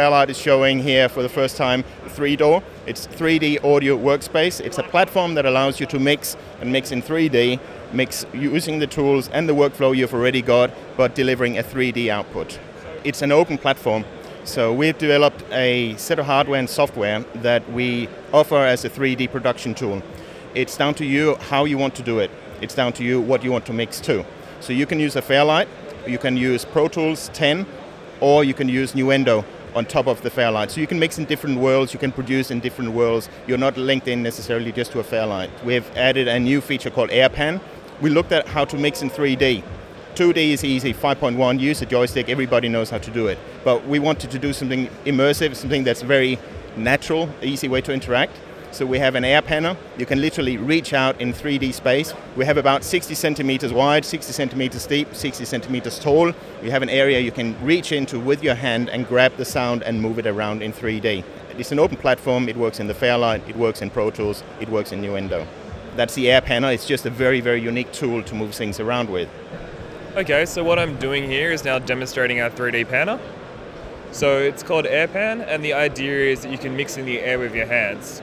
Fairlight is showing here for the first time 3-door. It's 3D audio workspace. It's a platform that allows you to mix and mix in 3D, mix using the tools and the workflow you've already got, but delivering a 3D output. It's an open platform. So we've developed a set of hardware and software that we offer as a 3D production tool. It's down to you how you want to do it. It's down to you what you want to mix to. So you can use a Fairlight, you can use Pro Tools 10, or you can use Nuendo on top of the Fairlight. So you can mix in different worlds, you can produce in different worlds. You're not linked in necessarily just to a Fairlight. We've added a new feature called AirPan. We looked at how to mix in 3D. 2D is easy, 5.1, use a joystick, everybody knows how to do it. But we wanted to do something immersive, something that's very natural, easy way to interact. So we have an AirPanner. You can literally reach out in 3D space. We have about 60 centimeters wide, 60 centimeters deep, 60 centimeters tall. You have an area you can reach into with your hand and grab the sound and move it around in 3D. It's an open platform. It works in the Fairlight, it works in Pro Tools, it works in Nuendo. That's the AirPanner. It's just a very, very unique tool to move things around with. Okay, so what I'm doing here is now demonstrating our 3D panner. So it's called AirPan, and the idea is that you can mix in the air with your hands.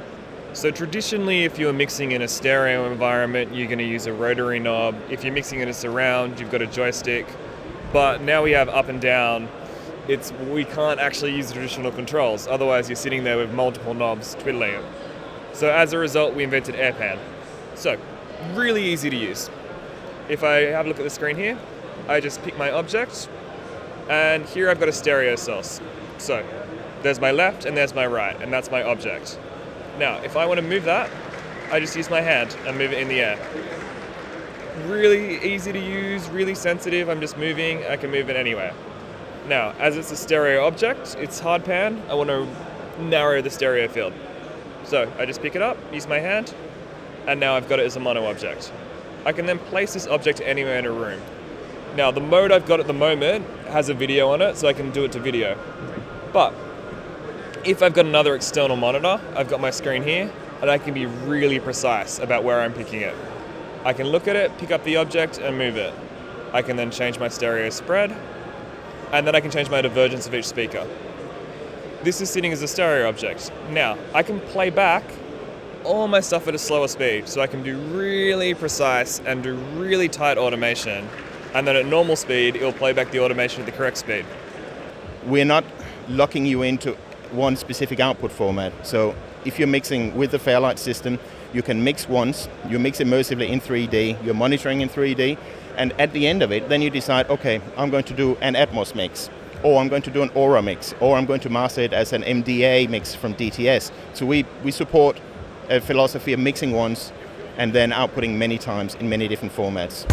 So traditionally, if you're mixing in a stereo environment, you're going to use a rotary knob. If you're mixing in a surround, you've got a joystick. But now we have up and down. We can't actually use the traditional controls. Otherwise, you're sitting there with multiple knobs twiddling them. So as a result, we invented AirPan. So really easy to use. If I have a look at the screen here, I just pick my object, and here I've got a stereo source. So there's my left and there's my right, and that's my object. Now, if I want to move that, I just use my hand and move it in the air. Really easy to use, really sensitive. I'm just moving, I can move it anywhere. Now, as it's a stereo object, it's hard pan, I want to narrow the stereo field. So I just pick it up, use my hand, and now I've got it as a mono object. I can then place this object anywhere in a room. Now, the mode I've got at the moment has a video on it, so I can do it to video. But if I've got another external monitor, I've got my screen here, and I can be really precise about where I'm picking it. I can look at it, pick up the object, and move it. I can then change my stereo spread, and then I can change my divergence of each speaker. This is sitting as a stereo object. Now, I can play back all my stuff at a slower speed, so I can do really precise and do really tight automation, and then at normal speed, it'll play back the automation at the correct speed. We're not locking you into one specific output format. So if you're mixing with the Fairlight system, you can mix once, you mix immersively in 3D, you're monitoring in 3D, and at the end of it, then you decide, okay, I'm going to do an Atmos mix, or I'm going to do an Aura mix, or I'm going to master it as an MDA mix from DTS. So we support a philosophy of mixing once and then outputting many times in many different formats.